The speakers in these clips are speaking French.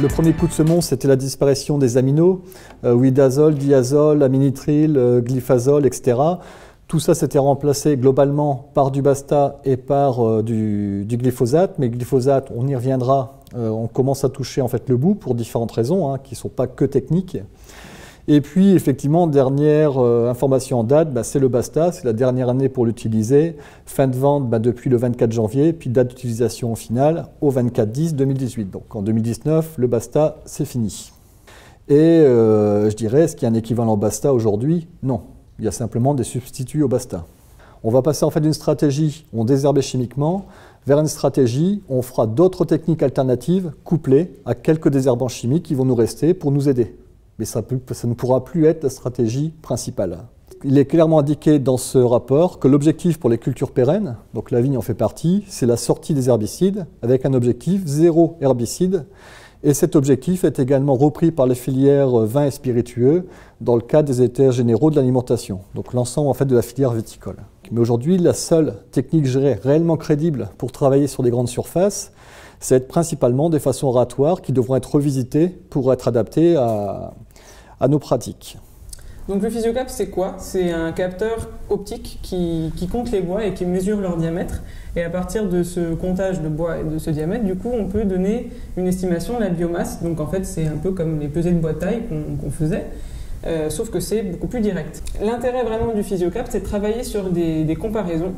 Le premier coup de semonce, c'était la disparition des aminos, ouidazole, diazole, aminitrile, glyphazole, etc. Tout ça s'était remplacé globalement par du basta et par du glyphosate. Mais glyphosate, on y reviendra, on commence à toucher en fait le bout pour différentes raisons, qui ne sont pas que techniques. Et puis, effectivement, dernière information en date, c'est le basta, c'est la dernière année pour l'utiliser. Fin de vente depuis le 24 janvier, puis date d'utilisation finale au 24/10/2018. Donc en 2019, le basta, c'est fini. Et je dirais, est-ce qu'il y a un équivalent basta aujourd'hui? Non, il y a simplement des substituts au basta. On va passer en fait d'une stratégie où on désherbait chimiquement vers une stratégie où on fera d'autres techniques alternatives couplées à quelques désherbants chimiques qui vont nous rester pour nous aider. Mais ça ne pourra plus être la stratégie principale. Il est clairement indiqué dans ce rapport que l'objectif pour les cultures pérennes, donc la vigne en fait partie, c'est la sortie des herbicides avec un objectif zéro herbicide. Et cet objectif est également repris par les filières vins et spiritueux dans le cadre des états généraux de l'alimentation, donc l'ensemble en fait de la filière viticole. Mais aujourd'hui, la seule technique réellement crédible pour travailler sur des grandes surfaces, c'est principalement des façons oratoires qui devront être revisitées pour être adaptées à nos pratiques. Donc le PhysioCap, c'est quoi? C'est un capteur optique qui compte les bois et qui mesure leur diamètre. Et à partir de ce comptage de bois et de ce diamètre, du coup, on peut donner une estimation de la biomasse. Donc en fait, c'est un peu comme les pesées de bois de taille qu'on faisait, sauf que c'est beaucoup plus direct. L'intérêt vraiment du PhysioCap, c'est de travailler sur des comparaisons.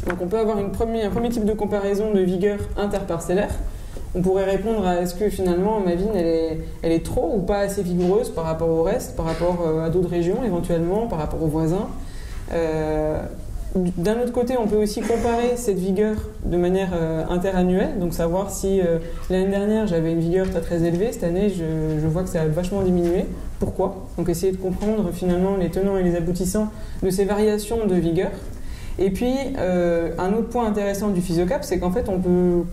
Donc on peut avoir un premier type de comparaison de vigueur interparcellaire. On pourrait répondre à est-ce que finalement ma vigne elle est trop ou pas assez vigoureuse par rapport au reste, par rapport à d'autres régions éventuellement, par rapport aux voisins. D'un autre côté, on peut aussi comparer cette vigueur de manière interannuelle, donc savoir si l'année dernière j'avais une vigueur très élevée, cette année je vois que ça a vachement diminué. Pourquoi? Donc essayer de comprendre finalement les tenants et les aboutissants de ces variations de vigueur. Et puis, un autre point intéressant du PhysioCap, c'est qu'en fait, on peut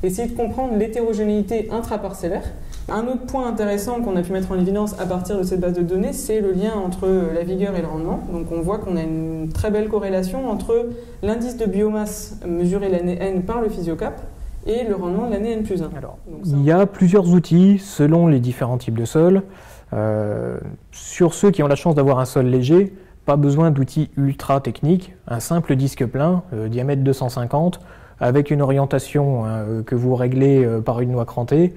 essayer de comprendre l'hétérogénéité intraparcellaire. Un autre point intéressant qu'on a pu mettre en évidence à partir de cette base de données, c'est le lien entre la vigueur et le rendement. Donc, on voit qu'on a une très belle corrélation entre l'indice de biomasse mesuré l'année N par le PhysioCap et le rendement de l'année N+1. Alors, il y a plusieurs outils selon les différents types de sols. Sur ceux qui ont la chance d'avoir un sol léger, pas besoin d'outils ultra techniques, un simple disque plein, diamètre 250, avec une orientation que vous réglez par une noix crantée,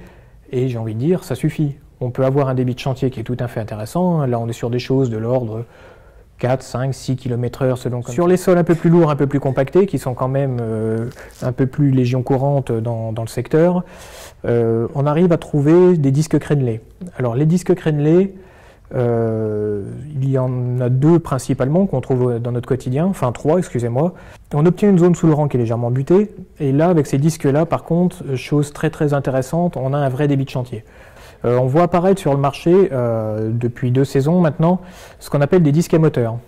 et j'ai envie de dire, ça suffit. On peut avoir un débit de chantier qui est tout à fait intéressant, là on est sur des choses de l'ordre 4, 5, 6 km/h selon comme sur les sols un peu plus lourds, un peu plus compactés, qui sont quand même un peu plus légion courante dans le secteur, on arrive à trouver des disques crénelés. Alors les disques crénelés, il y en a deux principalement qu'on trouve dans notre quotidien, enfin trois, excusez-moi. On obtient une zone sous le rang qui est légèrement butée, et là, avec ces disques-là, par contre, chose très très intéressante, on a un vrai débit de chantier. On voit apparaître sur le marché, depuis 2 saisons maintenant, ce qu'on appelle des disques à moteur.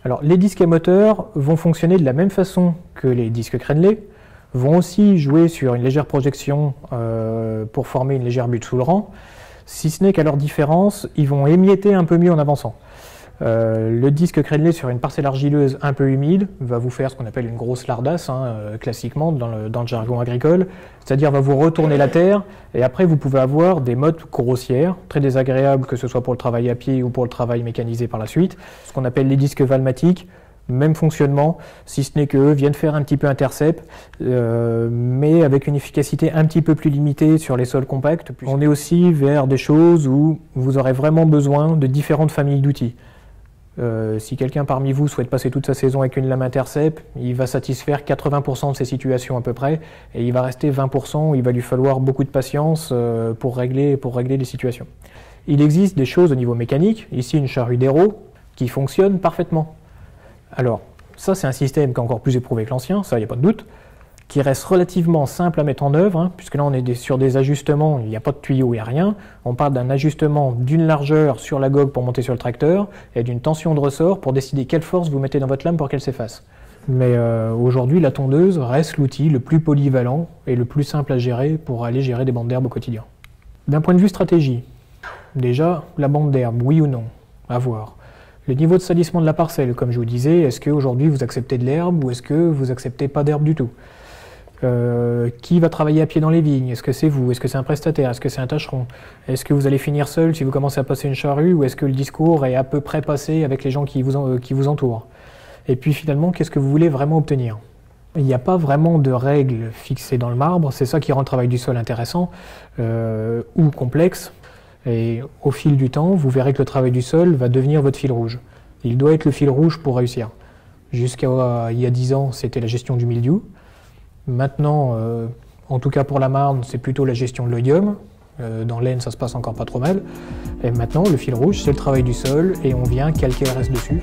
Alors, les disques à moteur vont fonctionner de la même façon que les disques crénelés, vont aussi jouer sur une légère projection pour former une légère butte sous le rang, si ce n'est qu'à leur différence, ils vont émietter un peu mieux en avançant. Le disque crénelé sur une parcelle argileuse un peu humide va vous faire ce qu'on appelle une grosse lardasse, classiquement dans le jargon agricole, c'est-à-dire va vous retourner la terre, et après vous pouvez avoir des mottes grossières, très désagréables que ce soit pour le travail à pied ou pour le travail mécanisé par la suite, ce qu'on appelle les disques valmatiques. Même fonctionnement, si ce n'est qu'eux viennent faire un petit peu intercept, mais avec une efficacité un petit peu plus limitée sur les sols compacts. On est aussi vers des choses où vous aurez vraiment besoin de différentes familles d'outils. Si quelqu'un parmi vous souhaite passer toute sa saison avec une lame intercept, il va satisfaire 80% de ces situations à peu près, et il va rester 20% où il va lui falloir beaucoup de patience pour régler les situations. Il existe des choses au niveau mécanique, ici une charrue d'Hérault, qui fonctionne parfaitement. Alors, ça c'est un système qui est encore plus éprouvé que l'ancien, ça il n'y a pas de doute, qui reste relativement simple à mettre en œuvre, puisque là on est sur des ajustements, il n'y a pas de tuyau, il n'y a rien. On parle d'un ajustement d'une largeur sur la gogue pour monter sur le tracteur, et d'une tension de ressort pour décider quelle force vous mettez dans votre lame pour qu'elle s'efface. Mais aujourd'hui, la tondeuse reste l'outil le plus polyvalent et le plus simple à gérer pour aller gérer des bandes d'herbe au quotidien. D'un point de vue stratégie, déjà, la bande d'herbe, oui ou non, à voir. Le niveau de salissement de la parcelle, comme je vous disais, est-ce qu'aujourd'hui vous acceptez de l'herbe ou est-ce que vous acceptez pas d'herbe du tout? Qui va travailler à pied dans les vignes? Est-ce que c'est vous? Est-ce que c'est un prestataire? Est-ce que c'est un tâcheron? Est-ce que vous allez finir seul si vous commencez à passer une charrue? Ou est-ce que le discours est à peu près passé avec les gens qui vous entourent? Et puis finalement, qu'est-ce que vous voulez vraiment obtenir? Il n'y a pas vraiment de règles fixées dans le marbre, c'est ça qui rend le travail du sol intéressant ou complexe. Et au fil du temps, vous verrez que le travail du sol va devenir votre fil rouge. Il doit être le fil rouge pour réussir. Jusqu'à il y a 10 ans, c'était la gestion du mildiou. Maintenant, en tout cas pour la Marne, c'est plutôt la gestion de l'oïdium. Dans l'Aisne, ça se passe encore pas trop mal. Et maintenant, le fil rouge, c'est le travail du sol et on vient calquer le reste dessus.